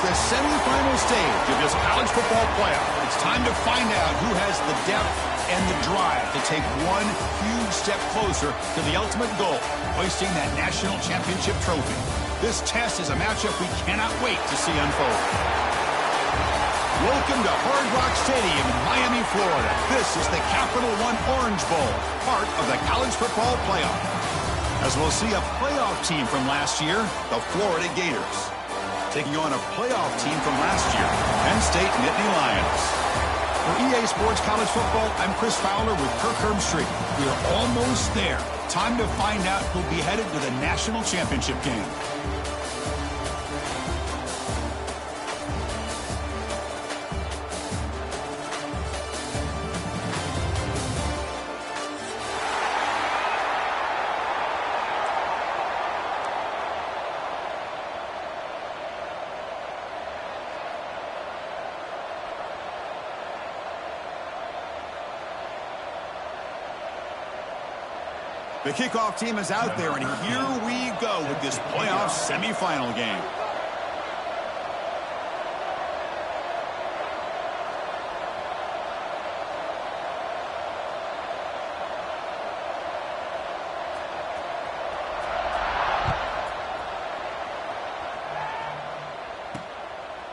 the semifinal stage of this college football playoff. It's time to find out who has the depth and the drive to take one huge step closer to the ultimate goal, hoisting that national championship trophy. This test is a matchup we cannot wait to see unfold. Welcome to Hard Rock Stadium in Miami, Florida. This is the Capital One Orange Bowl, part of the college football playoff. As we'll see a playoff team from last year, the Florida Gators, taking on a playoff team from last year, Penn State Nittany Lions. For EA Sports College Football, I'm Chris Fowler with Kirk Herbstreit. We are almost there. Time to find out who'll be headed to the national championship game. The kickoff team is out there, and here we go with this playoff semifinal game.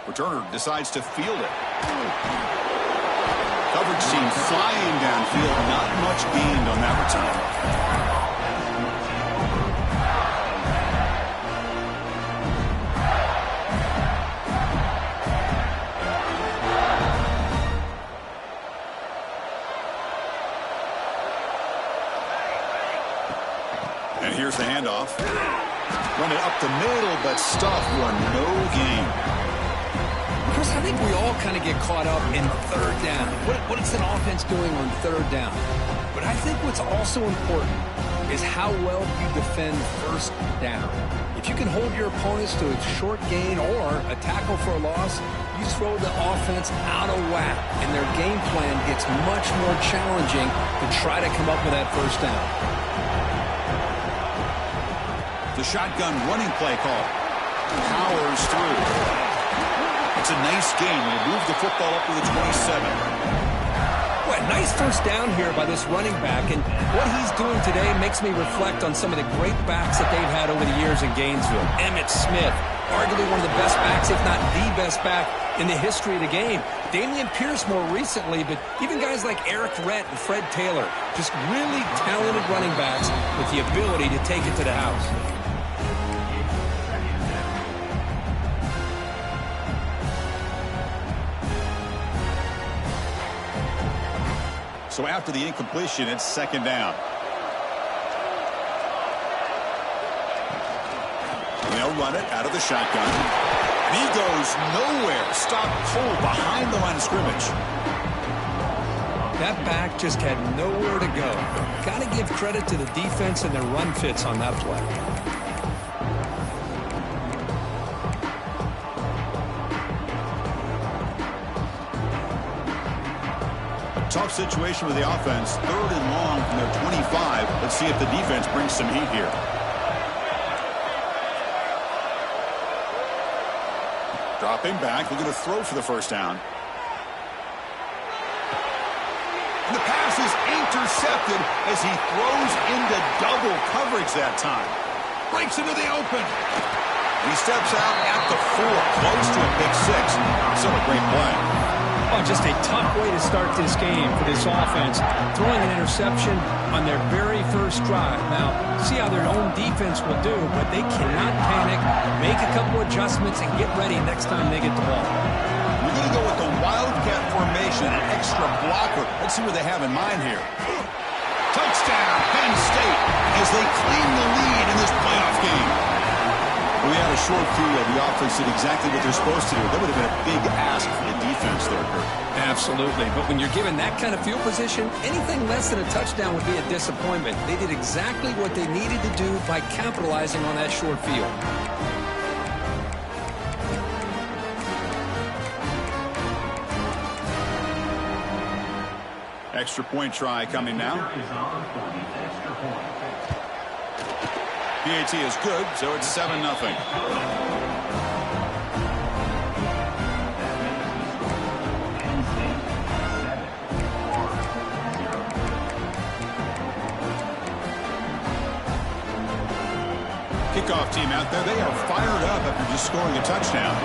Returner decides to field it. Coverage team flying downfield, not much gained on that return. And here's the handoff. Run it up the middle, but stuffed for no gain. Chris, I think we all kind of get caught up in third down. What is an offense doing on third down? But I think what's also important is how well you defend first down. If you can hold your opponents to a short gain or a tackle for a loss, you throw the offense out of whack, and their game plan gets much more challenging to try to come up with that first down. The shotgun running play call. Powers through. It's a nice gain. We'll move the football up to the 27. Well, nice first down here by this running back, and what he's doing today makes me reflect on some of the great backs that they've had over the years in Gainesville. Emmitt Smith, arguably one of the best backs, if not the best back in the history of the game. Damian Pierce more recently, but even guys like Eric Rett and Fred Taylor, just really talented running backs with the ability to take it to the house. So after the incompletion, it's second down. They'll run it out of the shotgun. And he goes nowhere. Stopped cold behind the line of scrimmage. That back just had nowhere to go. Got to give credit to the defense and their run fits on that play. Tough situation with the offense. Third and long from their 25. Let's see if the defense brings some heat here. Dropping back. Looking to throw for the first down. And the pass is intercepted as he throws into double coverage that time. Breaks into the open. He steps out at the 4. Close to a big 6. Still a great play. Oh, just a tough way to start this game for this offense. Throwing an interception on their very first drive. Now, see how their own defense will do, but they cannot panic, make a couple adjustments, and get ready next time they get the ball. We're going to go with the Wildcat formation, an extra blocker. Let's see what they have in mind here. Touchdown, Penn State, as they claim the lead in this playoff game. We had a short few of the offense did exactly what they're supposed to do. That would have been a big ask for the defense there, Kurt. Absolutely. But when you're given that kind of field position, anything less than a touchdown would be a disappointment. They did exactly what they needed to do by capitalizing on that short field. Extra point try coming now. PAT is good, so it's 7-0. Kickoff team out there, they are fired up after just scoring a touchdown.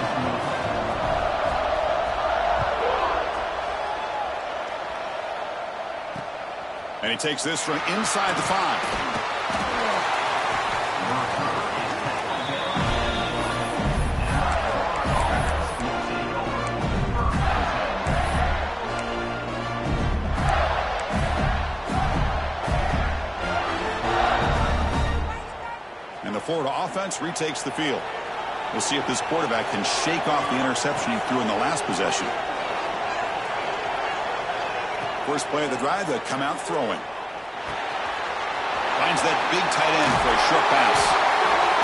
And he takes this from inside the 5. And the Florida offense retakes the field. We'll see if this quarterback can shake off the interception he threw in the last possession. First play of the drive, they'll come out throwing. Finds that big tight end for a short pass.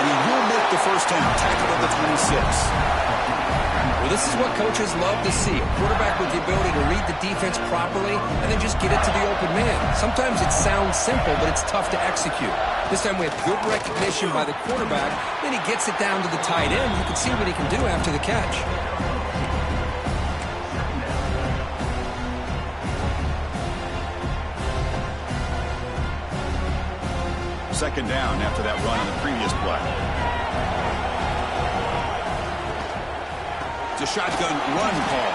And he will make the first down, tackled at the 26. Well, this is what coaches love to see. A quarterback with the ability to read the defense properly and then just get it to the open man. Sometimes it sounds simple, but it's tough to execute. This time we have good recognition by the quarterback. Then he gets it down to the tight end. You can see what he can do after the catch. Second down after that run on the previous play. It's a shotgun run call.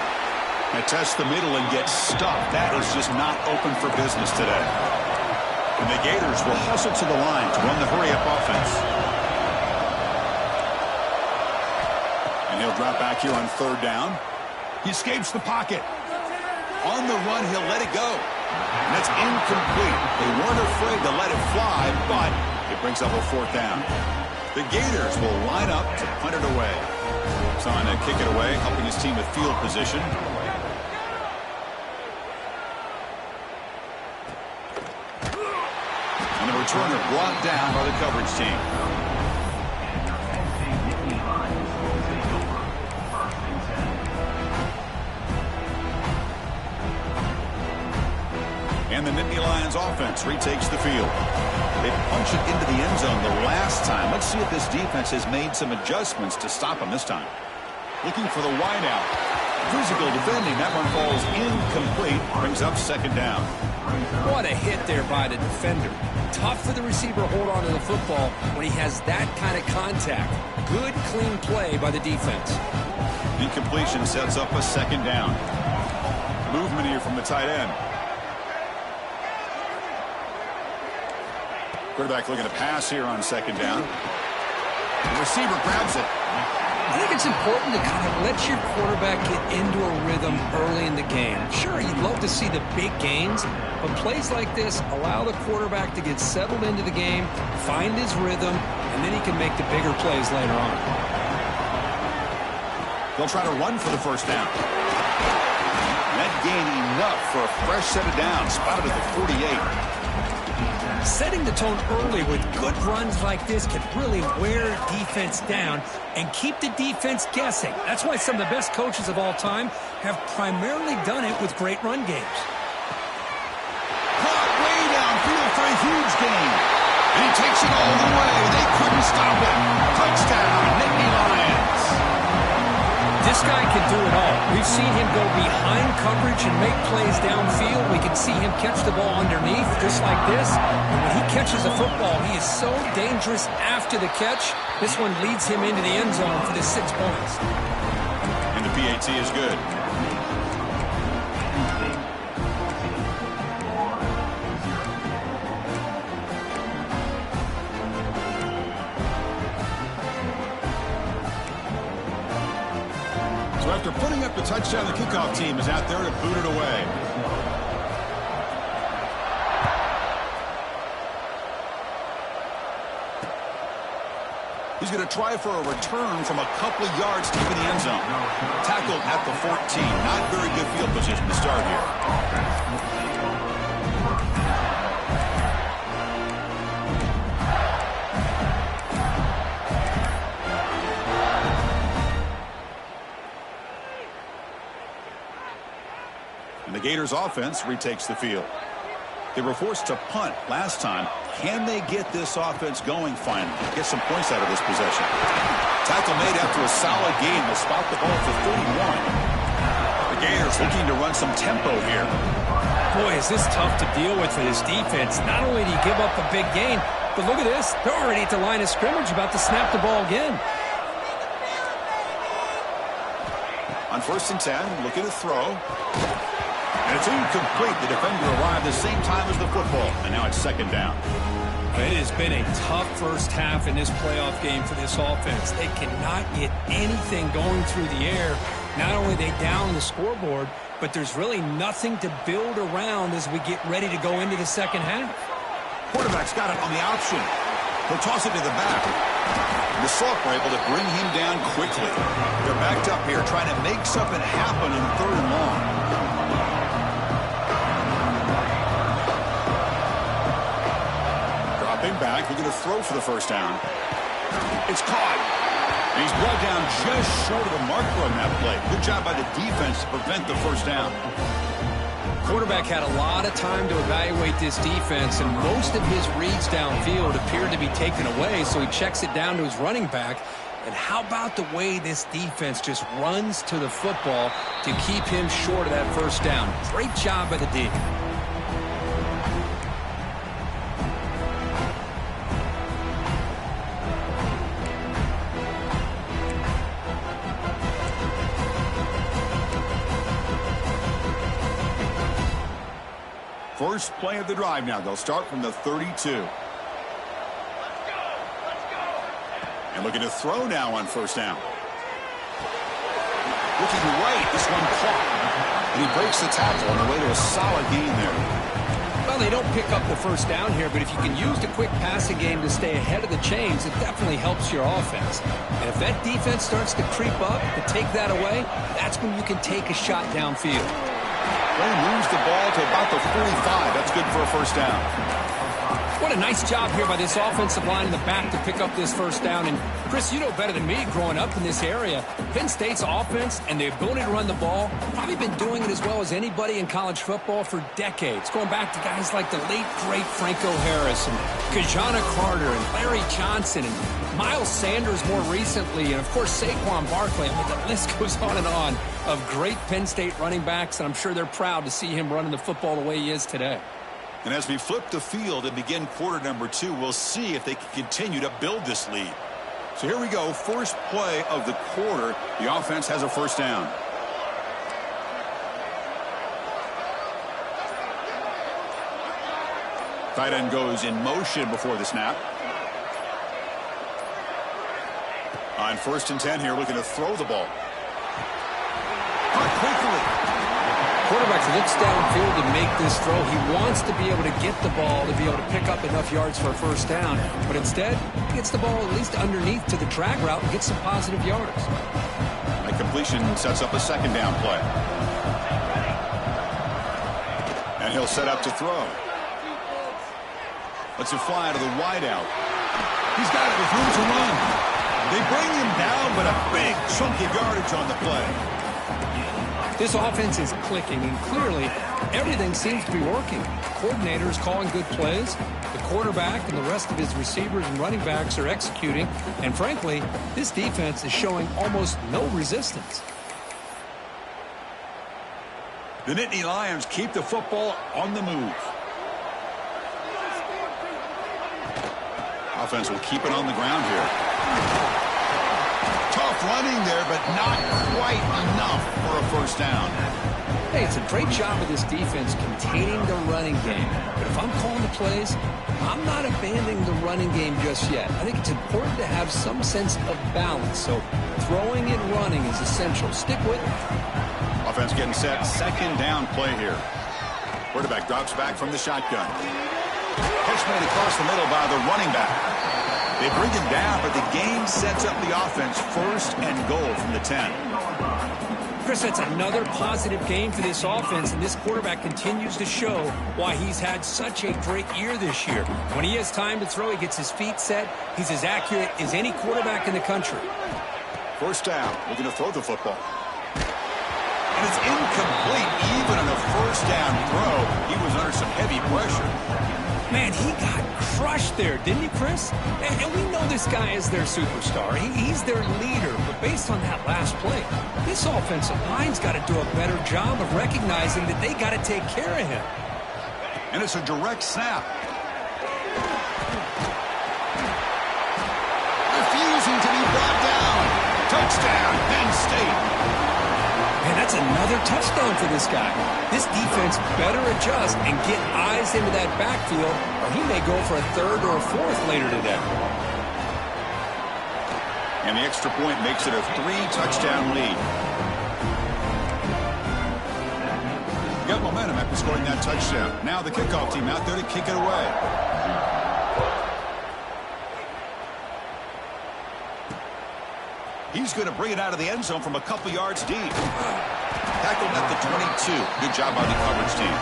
They test the middle and get stuffed. That is just not open for business today. And the Gators will hustle to the line to run the hurry-up offense. And he'll drop back here on third down. He escapes the pocket. On the run, he'll let it go. And that's incomplete. They weren't afraid to let it fly, but it brings up a fourth down. The Gators will line up to punt it away. Trying to kick it away, helping his team with field position. And the returner brought down by the coverage team. And the Nittany Lions offense retakes the field. They punch it into the end zone the last time. Let's see if this defense has made some adjustments to stop them this time. Looking for the wideout. Physical defending. That one falls incomplete. Brings up second down. What a hit there by the defender. Tough for the receiver to hold on to the football when he has that kind of contact. Good, clean play by the defense. Incompletion sets up a second down. Movement here from the tight end. Quarterback looking to pass here on second down. The receiver grabs it. I think it's important to kind of let your quarterback get into a rhythm early in the game. Sure, you'd love to see the big gains, but plays like this allow the quarterback to get settled into the game, find his rhythm, and then he can make the bigger plays later on. They'll try to run for the first down. And that gain enough for a fresh set of downs. Spotted at the 48. Setting the tone early with good runs like this can really wear defense down and keep the defense guessing. That's why some of the best coaches of all time have primarily done it with great run games. Caught way downfield for a huge gain. And he takes it all the way. They couldn't stop him. Touchdown, Nittany Lions. This guy can do it all. We've seen him go behind coverage and make plays downfield. We can see him catch the ball underneath just like this. And when he catches a football, he is so dangerous after the catch. This one leads him into the end zone for the 6 points. And the PAT is good. So after putting up the touchdown, the kickoff team is out there to boot it away. He's going to try for a return from a couple of yards deep in the end zone. Tackled at the 14. Not very good field position to start here. And the Gators offense retakes the field. They were forced to punt last time. Can they get this offense going finally? Get some points out of this possession. Tackle made after a solid gain. They'll spot the ball for 31. The Gators looking to run some tempo here. Boy, is this tough to deal with for this defense. Not only do you give up a big gain, But look at this. They're already at the line of scrimmage about to snap the ball again. On 1st and 10, looking to throw. And it's incomplete. The defender arrived the same time as the football. And now it's 2nd down. It has been a tough first half in this playoff game for this offense. They cannot get anything going through the air. Not only are they down the scoreboard, but there's really nothing to build around as we get ready to go into the second half. Quarterback's got it on the option. He'll toss it to the back. The Salk were able to bring him down quickly. They're backed up here trying to make something happen in 3rd and long. Dropping back, looking to throw for the 1st down. It's caught. And he's brought down just short of the marker on that play. Good job by the defense to prevent the 1st down. Quarterback had a lot of time to evaluate this defense, and most of his reads downfield appeared to be taken away, so he checks it down to his running back. And how about the way this defense just runs to the football to keep him short of that 1st down? Great job by the D. First play of the drive now. They'll start from the 32. And looking to throw now on 1st down. Looking right. This one caught. And he breaks the tackle on the way to a solid gain there. Well, they don't pick up the 1st down here, but if you can use the quick passing game to stay ahead of the chains, it definitely helps your offense. And if that defense starts to creep up to take that away, that's when you can take a shot downfield. Penn moves the ball to about the 45. That's good for a 1st down. What a nice job here by this offensive line in the back to pick up this 1st down. And, Chris, you know better than me growing up in this area, Penn State's offense and the ability to run the ball, probably been doing it as well as anybody in college football for decades, going back to guys like the late, great Franco Harris and Kajana Carter and Larry Johnson and Miles Sanders more recently, and, of course, Saquon Barkley. I mean, the list goes on and on of great Penn State running backs, and I'm sure they're proud to see him running the football the way he is today. And as we flip the field and begin quarter number 2, we'll see if they can continue to build this lead. So here we go. First play of the quarter. The offense has a 1st down. Tight end goes in motion before the snap. On 1st and 10 here, looking to throw the ball. Caught quickly. Quarterback looks downfield to make this throw. He wants to be able to get the ball to be able to pick up enough yards for a 1st down. But instead, he gets the ball at least underneath to the drag route and gets some positive yards. A completion sets up a 2nd down play. And he'll set up to throw. Lets it fly to the wideout. He's got it with room to run. They bring him down, but a big chunk of yardage on the play. This offense is clicking, and clearly everything seems to be working. The coordinator is calling good plays. The quarterback and the rest of his receivers and running backs are executing. And frankly, this defense is showing almost no resistance. The Nittany Lions keep the football on the move. Offense will keep it on the ground here. Tough running there, but not quite enough for a 1st down. Hey, it's a great job of this defense containing the running game. But if I'm calling the plays, I'm not abandoning the running game just yet. I think it's important to have some sense of balance. So throwing and running is essential. Stick with it. Offense getting set. 2nd down play here. Quarterback drops back from the shotgun. Catch made across the middle by the running back. They bring him down, but the game sets up the offense 1st and goal from the 10. Chris, that's another positive game for this offense, and this quarterback continues to show why he's had such a great year this year. When he has time to throw, he gets his feet set. He's as accurate as any quarterback in the country. 1st down, looking to throw the football. And it's incomplete. Even on a 1st down throw, he was under some heavy pressure. Man, he got crushed there, didn't he, Chris? And we know this guy is their superstar. He's their leader. But based on that last play, this offensive line's got to do a better job of recognizing that they got to take care of him. And it's a direct snap. Touchdown, Penn State. Man, that's another touchdown for this guy. This defense better adjust and get eyes into that backfield, or he may go for a third or a fourth later today. And the extra point makes it a 3-touchdown lead. Got momentum after scoring that touchdown. Now the kickoff team out there to kick it away. He's going to bring it out of the end zone from a couple yards deep. Tackled at the 22. Good job by the coverage team.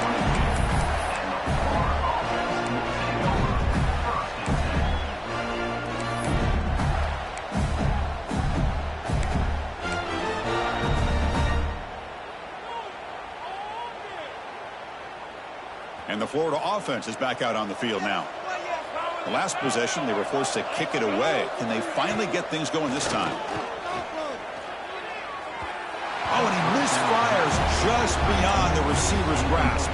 And the Florida offense is back out on the field now. The last possession, they were forced to kick it away. Can they finally get things going this time? Oh, and he misfires just beyond the receiver's grasp.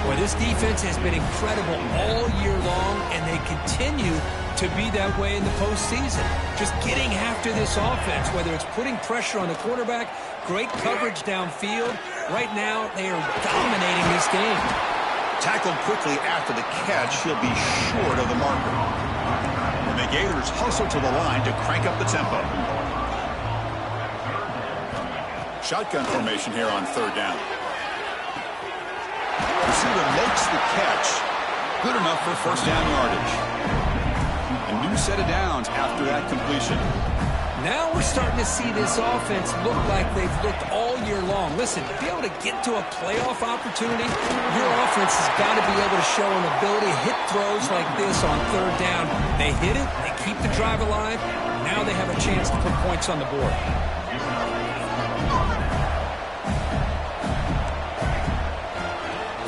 Well, this defense has been incredible all year long, and they continue to be that way in the postseason. Just getting after this offense, whether it's putting pressure on the quarterback, great coverage downfield. Right now, they are dominating this game. Tackled quickly after the catch, he'll be short of the marker. And the Gators hustle to the line to crank up the tempo. Shotgun formation here on third down. Receiver makes the catch. Good enough for first down yardage. A new set of downs after that completion. Now we're starting to see this offense look like they've looked all year long. Listen, to be able to get to a playoff opportunity, your offense has got to be able to show an ability to hit throws like this on third down. They hit it, they keep the drive alive. Now they have a chance to put points on the board.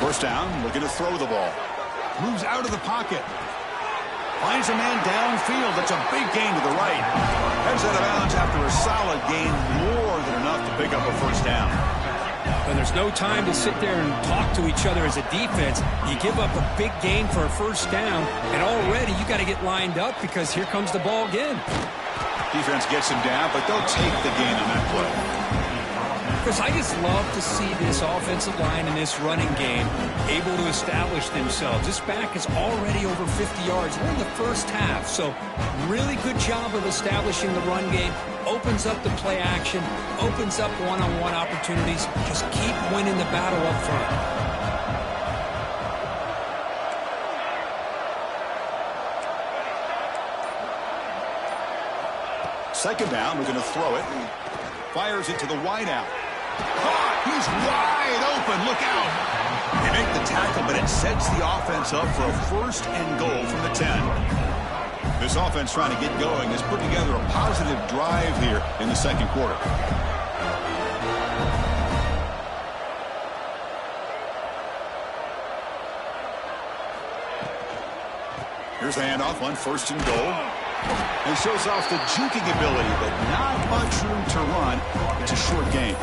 First down, looking to throw the ball. Moves out of the pocket. Finds a man downfield. That's a big gain to the right. Heads out of bounds after a solid gain, more than enough to pick up a first down. When there's no time to sit there and talk to each other as a defense, you give up a big gain for a first down, and already you got to get lined up because here comes the ball again. Defense gets him down, but they'll take the gain on that play. Chris, I just love to see this offensive line in this running game able to establish themselves. This back is already over 50 yards. We're in the first half, so really good job of establishing the run game. Opens up the play action, opens up one-on-one opportunities. Just keep winning the battle up front. Second down, we're going to throw it. Fires it to the wideout. Caught! He's wide open. Look out! They make the tackle, but it sets the offense up for a first and goal from the 10. This offense trying to get going has put together a positive drive here in the second quarter. Here's the handoff on first and goal. He shows off the juking ability, but not much room to run. It's a short game.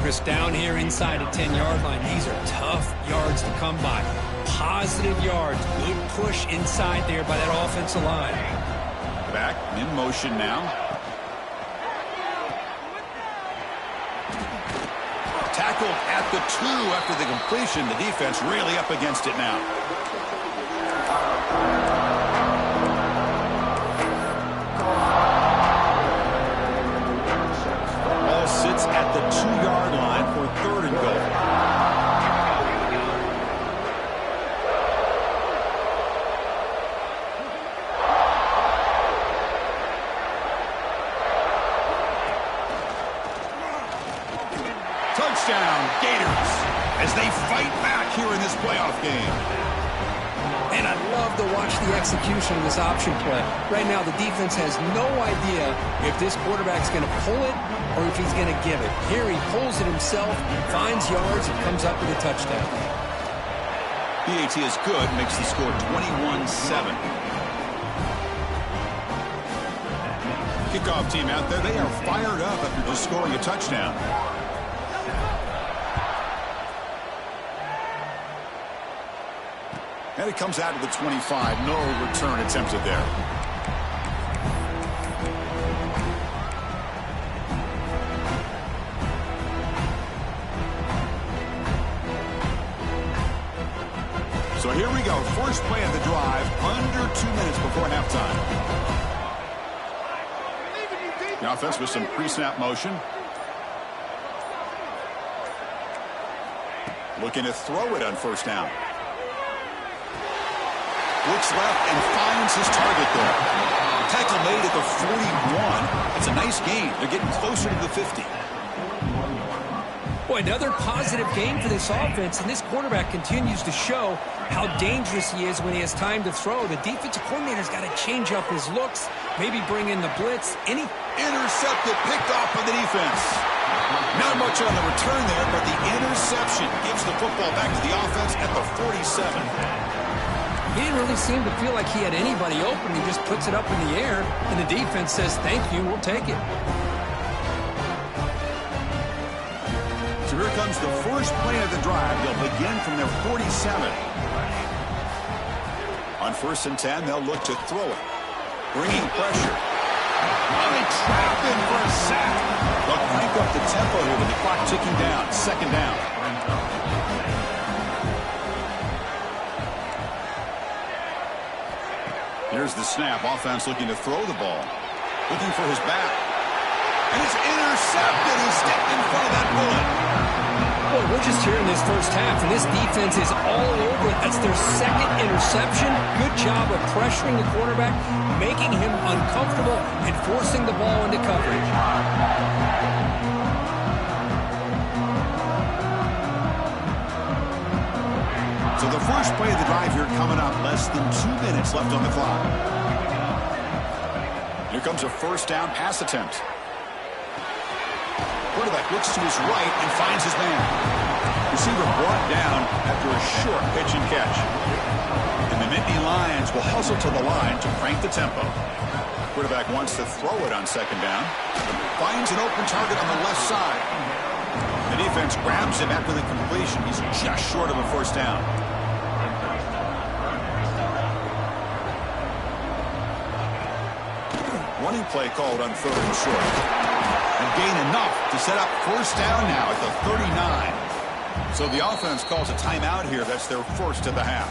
Chris, down here inside the 10-yard line, these are tough yards to come by. Positive yards, good push inside there by that offensive line. Back in motion now. Tackled at the 2 after the completion. The defense really up against it now. Ball sits at the 2-yard line for third and goal. Touchdown, Gators, as they fight back here in this playoff game. And I love to watch the execution of this option play. Right now, the defense has no idea if this quarterback's going to pull it or if he's going to give it. Here he pulls it himself, finds yards, and comes up with a touchdown. PAT is good, makes the score 21-7. Kickoff team out there, they are fired up after just scoring a touchdown. And it comes out to the 25. No return attempted there. So here we go. First play of the drive, under 2 minutes before halftime. The offense with some pre-snap motion. Looking to throw it on first down. Looks left and finds his target there. Tackle made at the 41. It's a nice gain. They're getting closer to the 50. Boy, another positive game for this offense, and this quarterback continues to show how dangerous he is when he has time to throw. The defensive coordinator's got to change up his looks, maybe bring in the blitz. Intercepted, picked off by the defense. Not much on the return there, but the interception gives the football back to the offense at the 47. He didn't really seem to feel like he had anybody open. He just puts it up in the air, and the defense says, thank you, we'll take it. So here comes the first play of the drive. They'll begin from their 47. On 1st and 10, they'll look to throw it. Bringing pressure. Oh, they trap him for a sack. They'll crank up the tempo here with the clock ticking down. 2nd down. Here's the snap. Offense looking to throw the ball. Looking for his back. And it's intercepted. He stepped in front of that bullet. Well, we're just here in this first half, and this defense is all over it. That's their 2nd interception. Good job of pressuring the quarterback, making him uncomfortable, and forcing the ball into coverage. So the first play of the drive here coming up. Less than 2 minutes left on the clock. Here comes a first down pass attempt. Quarterback looks to his right and finds his man. Receiver brought down after a short pitch and catch. And the Nittany Lions will hustle to the line to crank the tempo. Quarterback wants to throw it on 2nd down. Finds an open target on the left side. The defense grabs him after the completion. He's just short of a first down. Running play called on 3rd and short. And gain enough to set up first down now at the 39. So the offense calls a timeout here. That's their first of the half.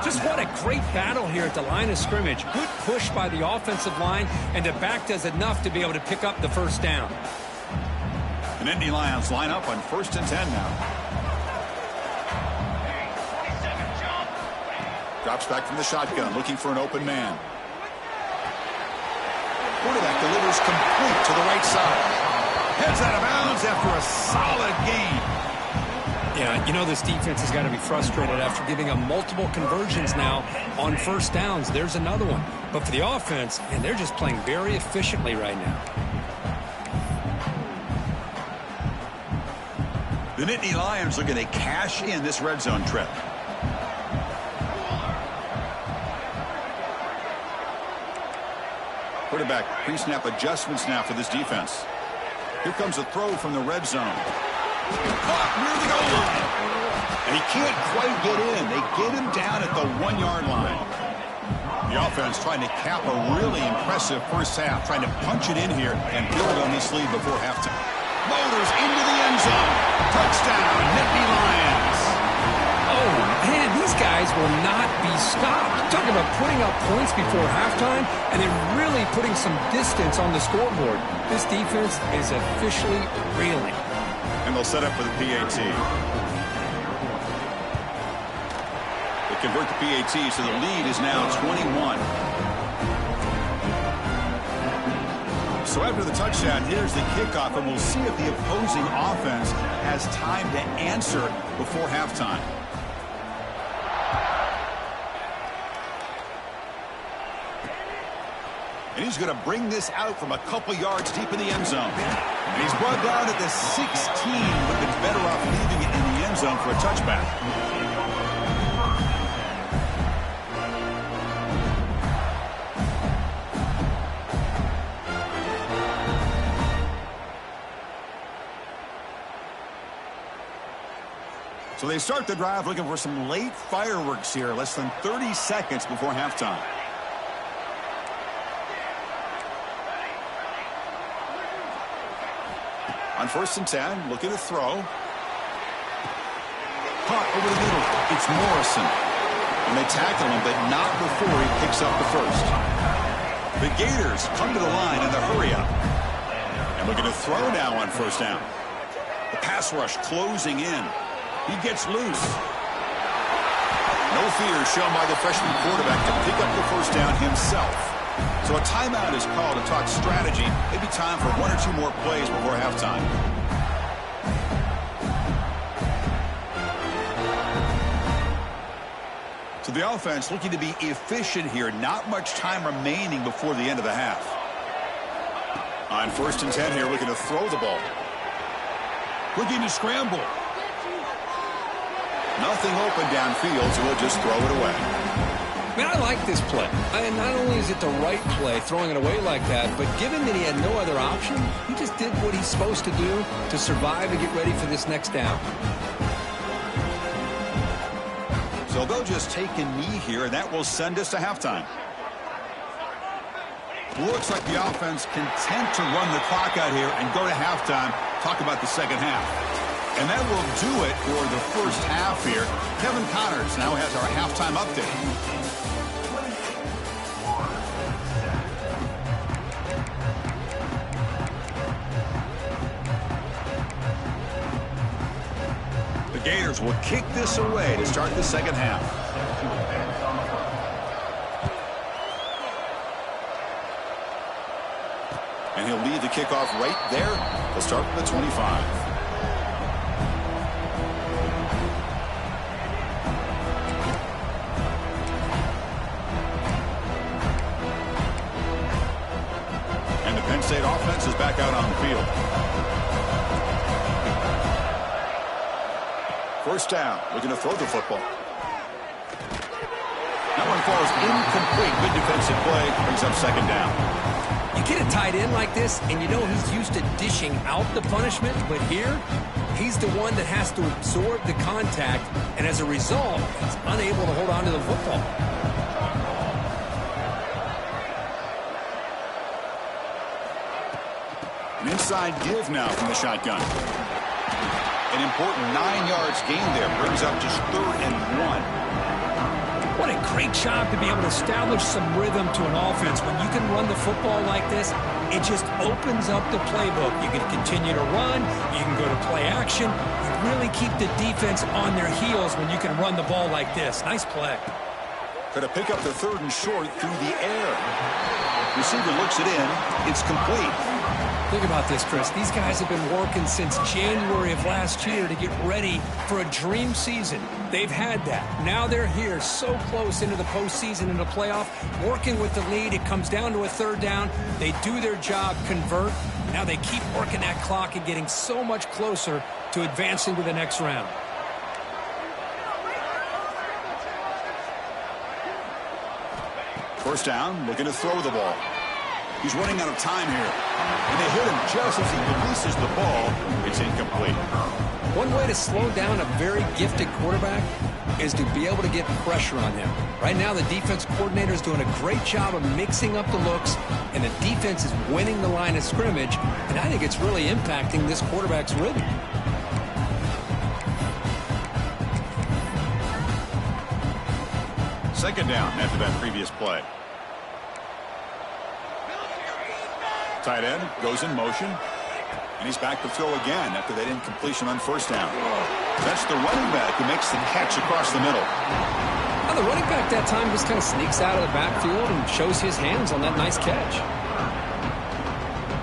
Just what a great battle here at the line of scrimmage. Good push by the offensive line, and the back does enough to be able to pick up the first down. The Nittany Lions line up on 1st and 10 now. Drops back from the shotgun, looking for an open man. Quarterback delivers complete to the right side. Heads out of bounds after a solid gain. Yeah, you know this defense has got to be frustrated after giving them multiple conversions now on first downs. There's another one. But for the offense, and they're just playing very efficiently right now. The Nittany Lions looking to cash in this red zone trip. Quarterback pre-snap adjustments now for this defense. Here comes a throw from the red zone. Caught near the goal line. And he can't quite get in. They get him down at the 1-yard line. The offense trying to cap a really impressive first half, trying to punch it in here and build on this lead before halftime. Motors into the end zone. Touchdown, Nittany Lions. Oh, man, these guys will not be stopped. Talking about putting up points before halftime, and then really putting some distance on the scoreboard. This defense is officially reeling. And they'll set up for the PAT. They convert the PAT, so the lead is now 21. So after the touchdown, here's the kickoff, and we'll see if the opposing offense has time to answer before halftime. And he's going to bring this out from a couple yards deep in the end zone. And he's brought down at the 16. Would have been better off leaving it in the end zone for a touchback. So they start the drive looking for some late fireworks here, less than 30 seconds before halftime. On 1st and 10, looking to throw. caught over the middle. It's Morrison. And they tackle him, but not before he picks up the first. The Gators come to the line in the hurry-up. And we're going to throw now on first down. The pass rush closing in. He gets loose. No fear shown by the freshman quarterback to pick up the first down himself. So a timeout is called to talk strategy. Maybe time for one or two more plays before halftime. So the offense looking to be efficient here. Not much time remaining before the end of the half. On 1st and 10 here, looking to throw the ball. Looking to scramble. Nothing open downfield, so he'll just throw it away. Man, I like this play. And not only is it the right play, throwing it away like that, but given that he had no other option, he just did what he's supposed to do to survive and get ready for this next down. So they'll just take a knee here, and that will send us to halftime. Looks like the offense content to run the clock out here and go to halftime. Talk about the second half. And that will do it for the first half here. Kevin Connors now has our halftime update. The Gators will kick this away to start the second half. And he'll lead the kickoff right there to start from the 25. And the Penn State offense is back out on the field. First down, looking to throw the football. That one falls incomplete. Good defensive play, brings up second down. You get a tight end like this, and you know he's used to dishing out the punishment, but here, he's the one that has to absorb the contact, and as a result, he's unable to hold on to the football. An inside give now from the shotgun. An important 9 yards gain there, brings up just 3rd and 1. What a great job to be able to establish some rhythm to an offense. When you can run the football like this, it just opens up the playbook. You can continue to run. You can go to play action. You really keep the defense on their heels when you can run the ball like this. Nice play. Going to pick up the 3rd and short through the air. Receiver looks it in. It's complete. Think about this, Chris. These guys have been working since January of last year to get ready for a dream season. They've had that. Now they're here so close into the postseason and the playoff, working with the lead. It comes down to a 3rd down. They do their job, convert. Now they keep working that clock and getting so much closer to advancing to the next round. First down, looking to throw the ball. He's running out of time here. And they hit him just as he releases the ball. It's incomplete. One way to slow down a very gifted quarterback is to be able to get pressure on him. Right now, the defense coordinator is doing a great job of mixing up the looks, and the defense is winning the line of scrimmage, and I think it's really impacting this quarterback's rhythm. Second down after that previous play. Tight end goes in motion. And he's back to throw again after that incompletion on first down. That's the running back who makes the catch across the middle. Now the running back that time just kind of sneaks out of the backfield and shows his hands on that nice catch.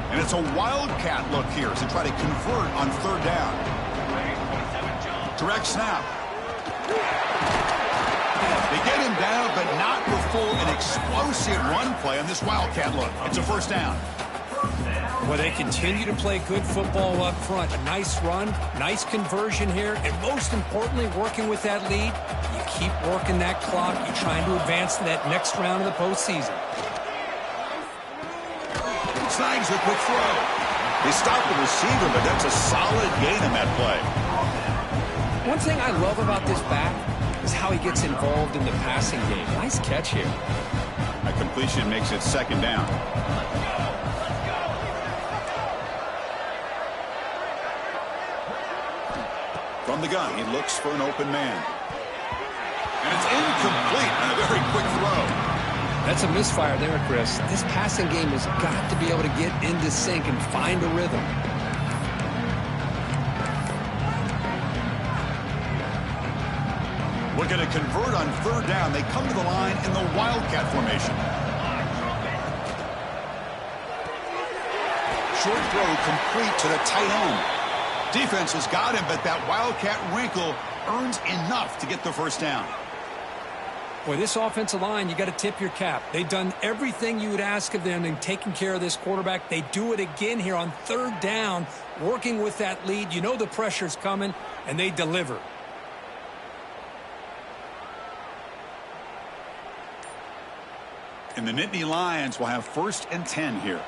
And it's a wildcat look here as they try to convert on 3rd down. Direct snap. They get him down, but not before an explosive run play on this wildcat look. It's a first down. Well, they continue to play good football up front. A nice run, nice conversion here, and most importantly, working with that lead, you keep working that clock. You're trying to advance to that next round of the postseason. Snags a quick throw. They stop the receiver, but that's a solid gain in that play. One thing I love about this back is how he gets involved in the passing game. Nice catch here. A completion makes it second down. From From the gun, he looks for an open man. And it's incomplete on a very quick throw. That's a misfire there, Chris. This passing game has got to be able to get into sync and find a rhythm. We're going to convert on third down. They come to the line in the Wildcat formation. Short throw complete to the tight end. Defense has got him, but that Wildcat wrinkle earns enough to get the first down. Boy, this offensive line, you got to tip your cap. They've done everything you would ask of them in taking care of this quarterback. They do it again here on third down, working with that lead. You know the pressure's coming, and they deliver. And the Nittany Lions will have 1st and 10 here.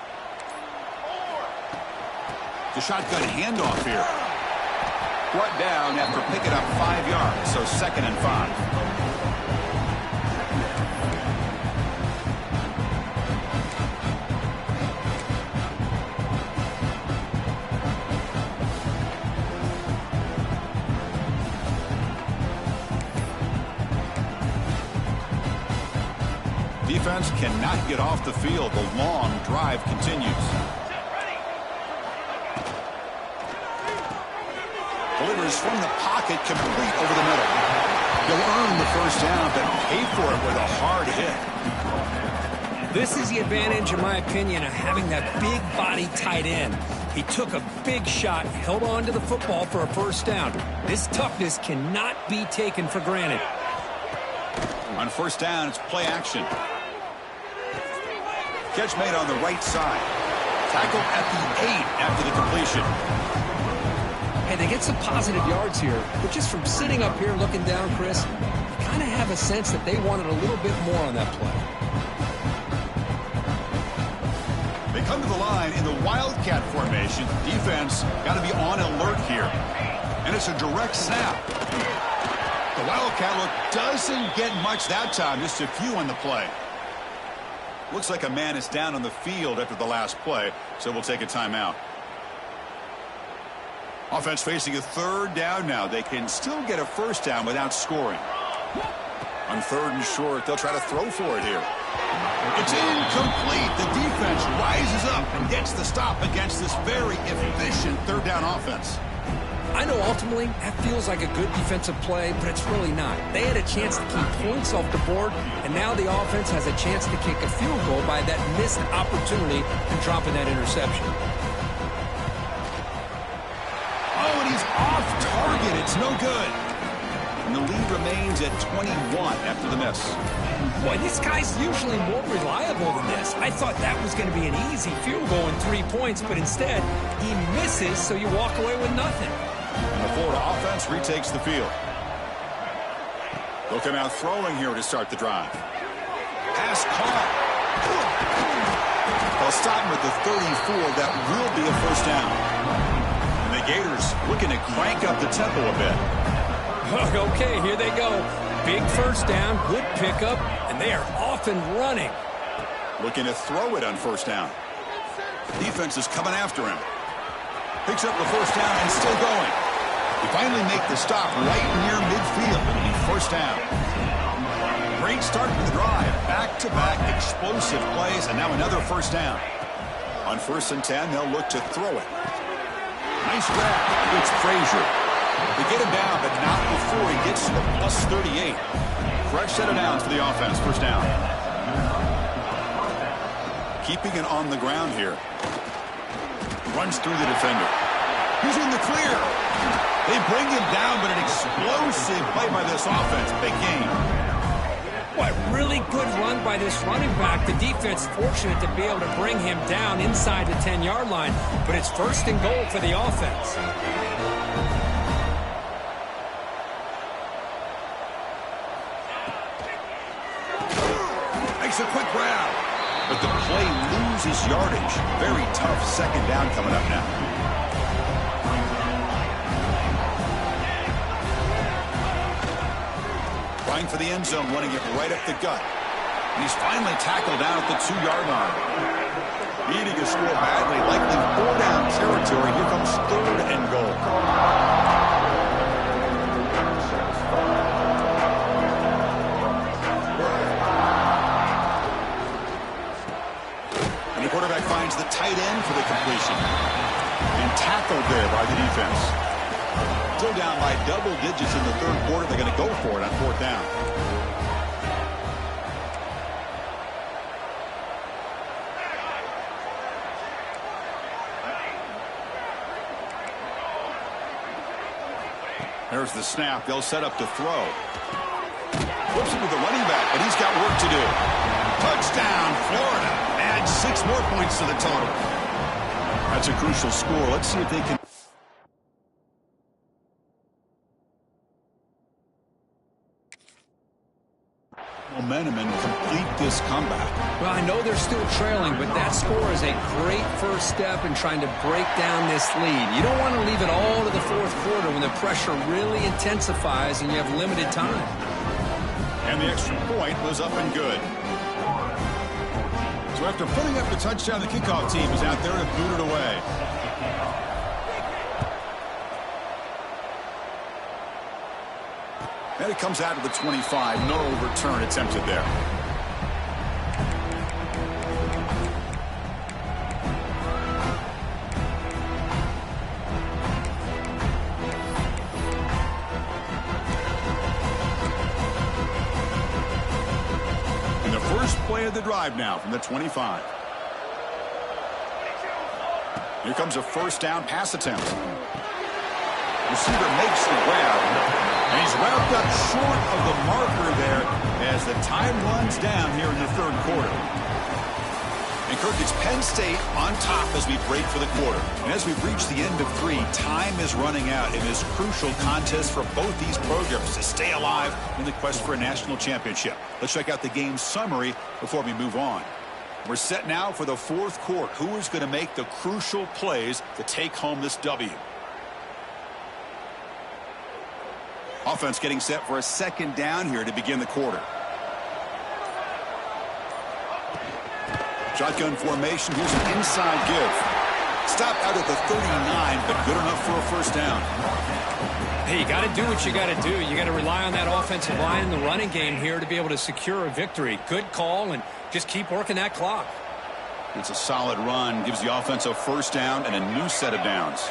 The shotgun handoff here. Brought down after picking up 5 yards, so 2nd and 5. Defense cannot get off the field. The long drive continues. Delivers from the pocket, complete over the middle. He'll earn the first down, but pay for it with a hard hit. This is the advantage, in my opinion, of having that big body tight end. He took a big shot, held on to the football for a first down. This toughness cannot be taken for granted. On first down, it's play action. Catch made on the right side. Tackle at the 8 after the completion. Hey, they get some positive yards here, but just from sitting up here looking down, Chris, you kind of have a sense that they wanted a little bit more on that play. They come to the line in the Wildcat formation. Defense got to be on alert here. And it's a direct snap. The Wildcat look doesn't get much that time, just a few on the play. Looks like a man is down on the field after the last play, so we'll take a timeout. Offense facing a third down now. They can still get a first down without scoring. On 3rd and short, they'll try to throw for it here. It's incomplete. The defense rises up and gets the stop against this very efficient third down offense. I know ultimately that feels like a good defensive play, but it's really not. They had a chance to keep points off the board, and now the offense has a chance to kick a field goal by that missed opportunity and dropping that interception. Oh, and he's off target. It's no good. And the lead remains at 21 after the miss. Boy, this guy's usually more reliable than this. I thought that was going to be an easy field goal and 3 points, but instead he misses, so you walk away with nothing. And the Florida offense retakes the field. They'll come out throwing here to start the drive. Pass caught. They'll stop him at the 34. That will be a first down. And the Gators looking to crank up the tempo a bit. Okay, here they go. Big first down, good pickup, and they are off and running. Looking to throw it on first down. Defense is coming after him. Picks up the first down and still going. They finally make the stop right near midfield. It'll be first down. Great start to the drive. Back-to-back explosive plays, and now another first down. On 1st and 10, they'll look to throw it. Nice grab. It's Frazier. They get him down, but not before he gets to the +38. Fresh set of downs for the offense. First down. Keeping it on the ground here. Runs through the defender. He's in the clear. They bring him down, but an explosive play by this offense. Big game. What really good run by this running back. The defense fortunate to be able to bring him down inside the 10-yard line, but it's 1st and goal for the offense. Makes a quick grab, but the play loses yardage. Very tough second down coming up now. Trying for the end zone, running it right up the gut. And he's finally tackled down at the 2-yard line. Needing to score badly, likely 4-down territory. Here comes 3rd and goal. tackled there by the defense. Still down by double digits in the third quarter. They're going to go for it on fourth down. There's the snap. They'll set up to throw. Flips it to the running back, but he's got work to do. Touchdown, Florida. Adds 6 more points to the total. That's a crucial score. Let's see if they can. Momentum and complete this comeback. Well, I know they're still trailing, but that score is a great first step in trying to break down this lead. You don't want to leave it all to the fourth quarter when the pressure really intensifies and you have limited time. And the extra point was up and good. So after putting up the touchdown, the kickoff team is out there to boot it away. And it comes out to the 25. No return attempted there. And the first play of the drive now from the 25. Here comes a first down pass attempt. Receiver makes the grab. And he's wrapped up short of the marker there as the time runs down here in the third quarter. And Kirk, it's Penn State on top as we break for the quarter. And as we've reached the end of 3, time is running out in this crucial contest for both these programs to stay alive in the quest for a national championship. Let's check out the game summary before we move on. We're set now for the fourth quarter. Who is going to make the crucial plays to take home this W? Offense getting set for a second down here to begin the quarter. Shotgun formation. Here's an inside give. Stopped out at the 39, but good enough for a first down. Hey, you got to do what you got to do. You got to rely on that offensive line in the running game here to be able to secure a victory. Good call, and just keep working that clock. It's a solid run. Gives the offense a first down and a new set of downs.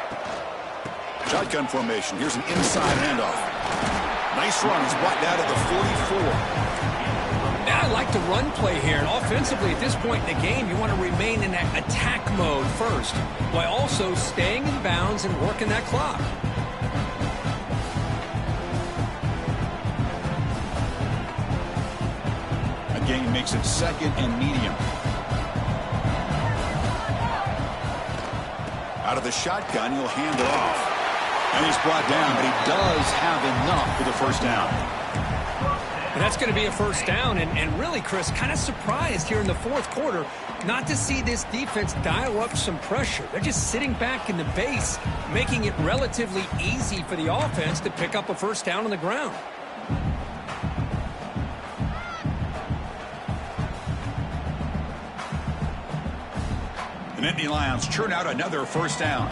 Shotgun formation. Here's an inside handoff. Nice run. He's brought down at the 44. Now I like the run play here. And offensively, at this point in the game, you want to remain in that attack mode first, while also staying in bounds and working that clock. Again, makes it second and medium. Out of the shotgun, he'll hand it off. And he's brought down, but he does have enough for the first down. And that's going to be a first down. And really, Chris, kind of surprised here in the fourth quarter not to see this defense dial up some pressure. They're just sitting back in the base, making it relatively easy for the offense to pick up a first down on the ground. The Nittany Lions churn out another first down.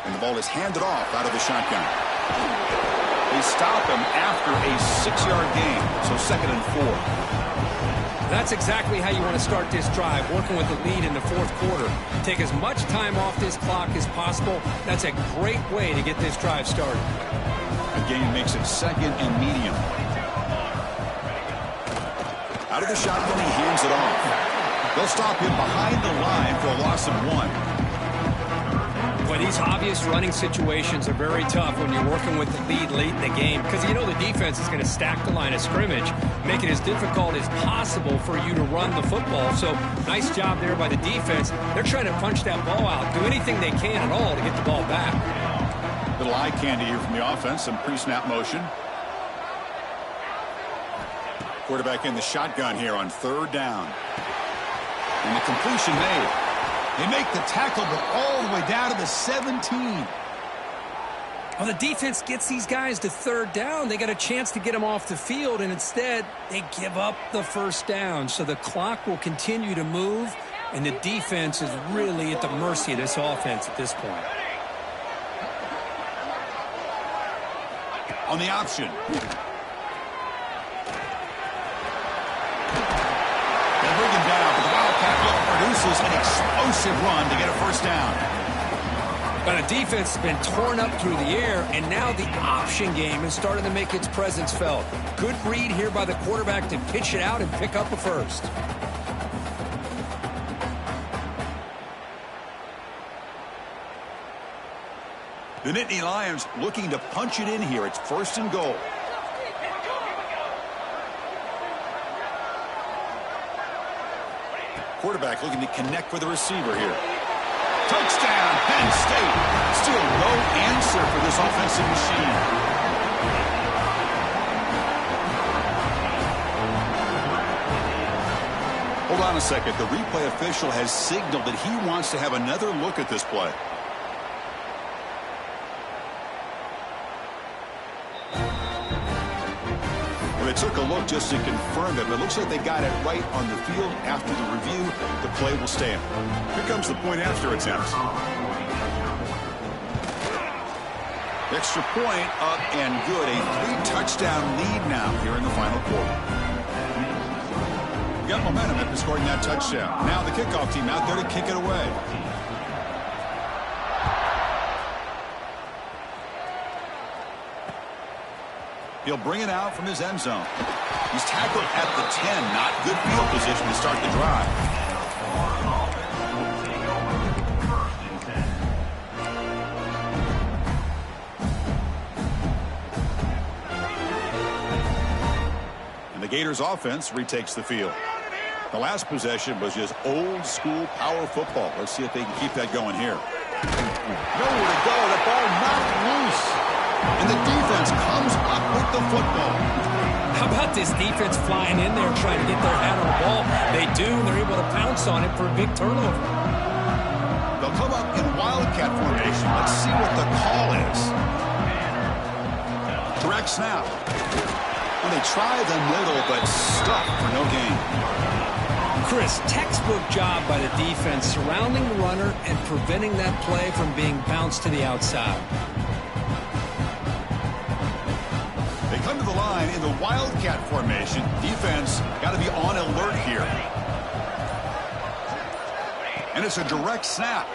And the ball is handed off out of the shotgun. They stop him after a 6-yard gain, so second and 4. That's exactly how you want to start this drive, working with the lead in the fourth quarter. Take as much time off this clock as possible. That's a great way to get this drive started. Again, makes it second and medium. Out of the shotgun, he hands it off. They'll stop him behind the line for a loss of 1. Boy, these obvious running situations are very tough when you're working with the lead late in the game, because you know the defense is going to stack the line of scrimmage, make it as difficult as possible for you to run the football. So nice job there by the defense. They're trying to punch that ball out, do anything they can at all to get the ball back. Little eye candy here from the offense, some pre-snap motion. Quarterback in the shotgun here on third down. And the completion made. They make the tackle, but all the way down to the 17. Well, the defense gets these guys to third down. They got a chance to get them off the field, and instead they give up the first down. So the clock will continue to move, and the defense is really at the mercy of this offense at this point. On the option. forces an explosive run to get a first down. But the defense has been torn up through the air, and now the option game is starting to make its presence felt. Good read here by the quarterback to pitch it out and pick up a first. The Nittany Lions looking to punch it in here. It's 1st and goal. Quarterback looking to connect with the receiver here. Touchdown, Penn State. Still no answer for this offensive machine. Hold on a second. The replay official has signaled that he wants to have another look at this play. They took a look just to confirm it, but it looks like they got it right on the field. After the review, the play will stand. Here comes the point after attempt. Extra point up and good. A 3-touchdown lead now here in the final quarter. We got momentum after scoring that touchdown. Now the kickoff team out there to kick it away. He'll bring it out from his end zone. He's tackled at the 10. Not good field position to start the drive. And the Gators offense retakes the field. The last possession was just old school power football. Let's see if they can keep that going here. Nowhere to go. The ball knocked loose. And the defense comes up with the football. How about this defense flying in there trying to get their hand on the ball? They do, and they're able to pounce on it for a big turnover. They'll come up in wildcat formation. Let's see what the call is. Direct snap. And they try the middle, but stuck for no gain. Chris, textbook job by the defense surrounding the runner and preventing that play from being bounced to the outside. They come to the line in the wildcat formation. Defense got to be on alert here. And it's a direct snap.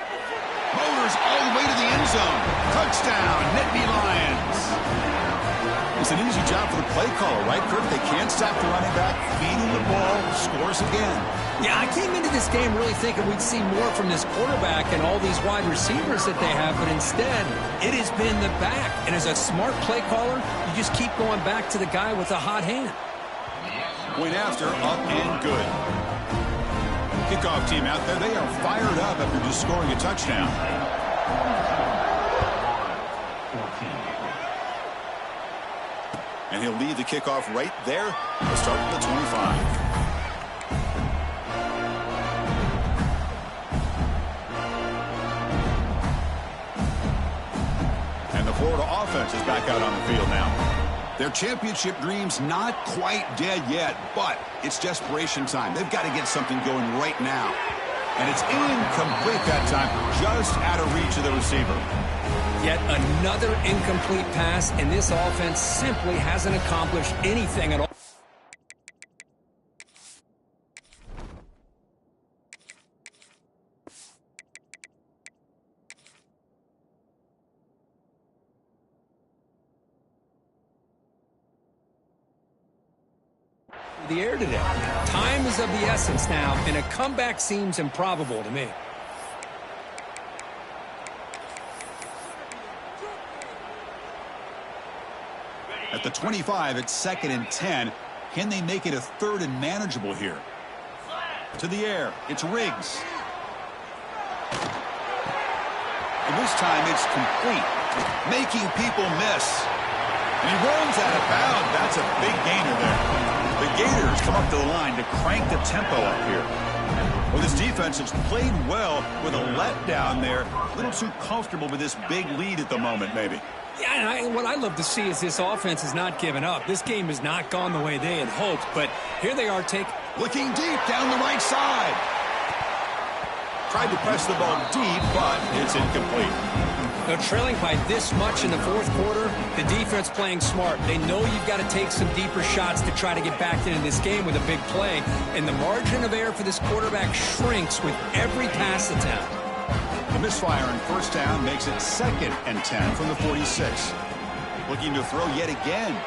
Motors all the way to the end zone. Touchdown, Nittany Lions. It's an easy job for the play caller, right, Kirk? They can't stop the running back, feeding the ball, scores again. Yeah, I came into this game really thinking we'd see more from this quarterback and all these wide receivers that they have, but instead, it has been the back. And as a smart play caller, you just keep going back to the guy with a hot hand. Point after, up and good. Kickoff team out there, they are fired up after just scoring a touchdown. And he'll lead the kickoff right there. We'll start at the 25. And the Florida offense is back out on the field now. Their championship dreams not quite dead yet, but it's desperation time. They've got to get something going right now. And it's incomplete that time, just out of reach of the receiver. Yet another incomplete pass, and this offense simply hasn't accomplished anything at all. The air today. Time is of the essence now, and a comeback seems improbable to me. At the 25, it's 2nd and 10. Can they make it a 3rd and manageable here? To the air, it's Riggs. And this time it's complete, making people miss. And he runs out of bounds. That's a big gainer there. The Gators come up to the line to crank the tempo up here. Well, this defense has played well with a letdown there. A little too comfortable with this big lead at the moment, maybe. Yeah, and what I'd love to see is this offense has not given up. This game has not gone the way they had hoped, but here they are looking deep down the right side. Tried to press the ball deep, but it's incomplete. They're trailing by this much in the fourth quarter. The defense playing smart. They know you've got to take some deeper shots to try to get back into this game with a big play. And the margin of error for this quarterback shrinks with every pass attempt. The misfire on first down makes it 2nd and 10 from the 46. Looking to throw yet again.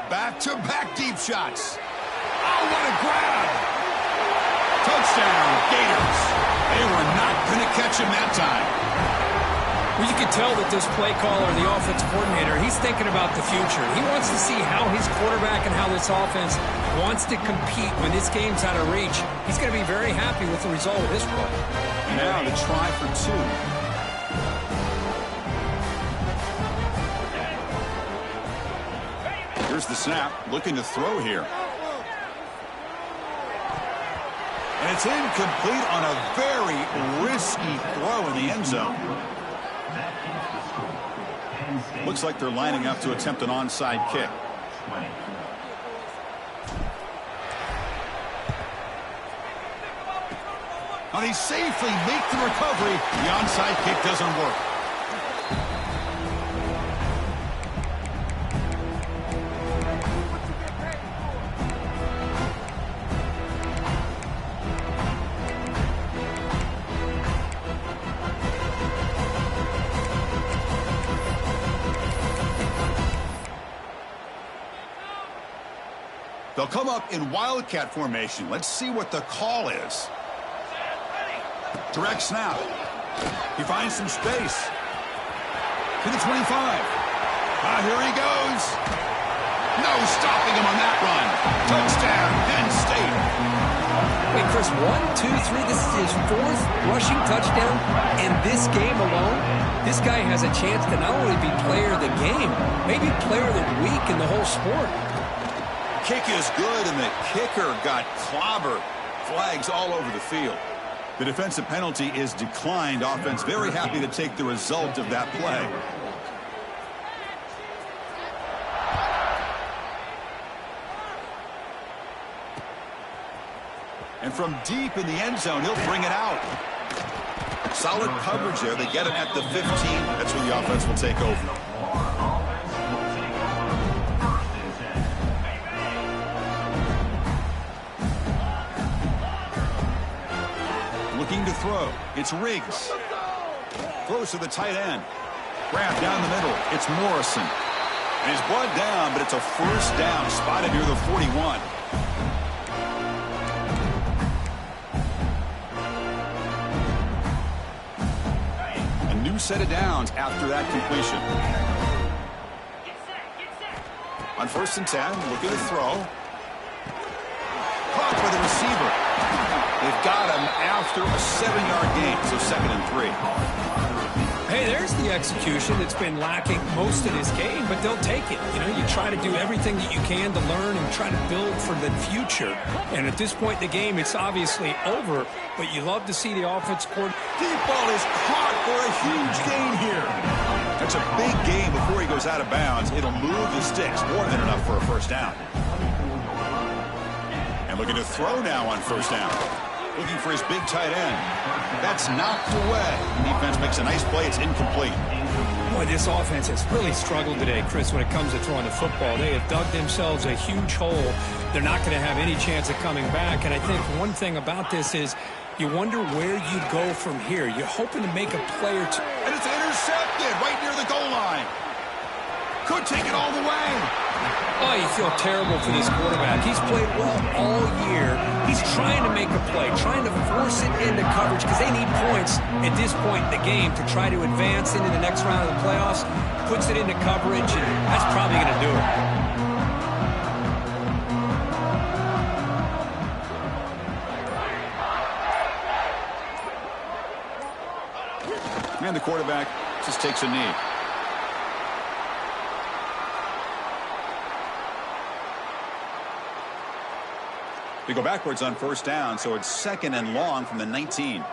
Back-to-back deep shots. Oh, what a grab! Touchdown, Gators. They were not going to catch him that time. Well, you can tell that this play caller, the offensive coordinator, he's thinking about the future. He wants to see how his quarterback and how this offense wants to compete when this game's out of reach. He's going to be very happy with the result of this play. Now the try for 2. Here's the snap, looking to throw here. And it's incomplete on a very risky throw in the end zone. Looks like they're lining up to attempt an onside kick. And he safely makes the recovery. The onside kick doesn't work. They'll come up in wildcat formation. Let's see what the call is. Direct snap. He finds some space. To the 25. Here he goes. No stopping him on that run. Touchdown, Penn State. Wait, Chris, 1, 2, 3. This is his 4th rushing touchdown. And this game alone, this guy has a chance to not only be player of the game, maybe player of the week in the whole sport. Kick is good, and the kicker got clobbered. Flags all over the field. The defensive penalty is declined. Offense very happy to take the result of that play. And from deep in the end zone, he'll bring it out. Solid coverage there. They get him at the 15. That's where the offense will take over. Looking to throw. It's Riggs. Throws to the tight end. Grab down the middle. It's Morrison. And he's brought down, but it's a first down. Spotted near the 41. A new set of downs after that completion. On 1st and 10, looking to throw. Caught by the receiver. They've got him after a 7-yard gain, so 2nd and 3. Hey, there's the execution that's been lacking most of this game, but they'll take it. You know, you try to do everything that you can to learn and try to build for the future. And at this point in the game, it's obviously over, but you love to see the offense court. Deep ball is caught for a huge gain here. That's a big gain before he goes out of bounds. It'll move the sticks, more than enough for a first down. And looking to throw now on 1st down. Looking for his big tight end. That's knocked away. Defense makes a nice play. It's incomplete. Boy, this offense has really struggled today, Chris, when it comes to throwing the football. They have dug themselves a huge hole. They're not going to have any chance of coming back. And I think one thing about this is you wonder where you go from here. You're hoping to make a play or two. And it's intercepted right near the goal line. Could take it all the way. Oh, you feel terrible for this quarterback. He's played well all year. He's trying to make a play, trying to force it into coverage because they need points at this point in the game to try to advance into the next round of the playoffs. Puts it into coverage, and that's probably going to do it. And the quarterback just takes a knee. They go backwards on 1st down, so it's 2nd and long from the 19.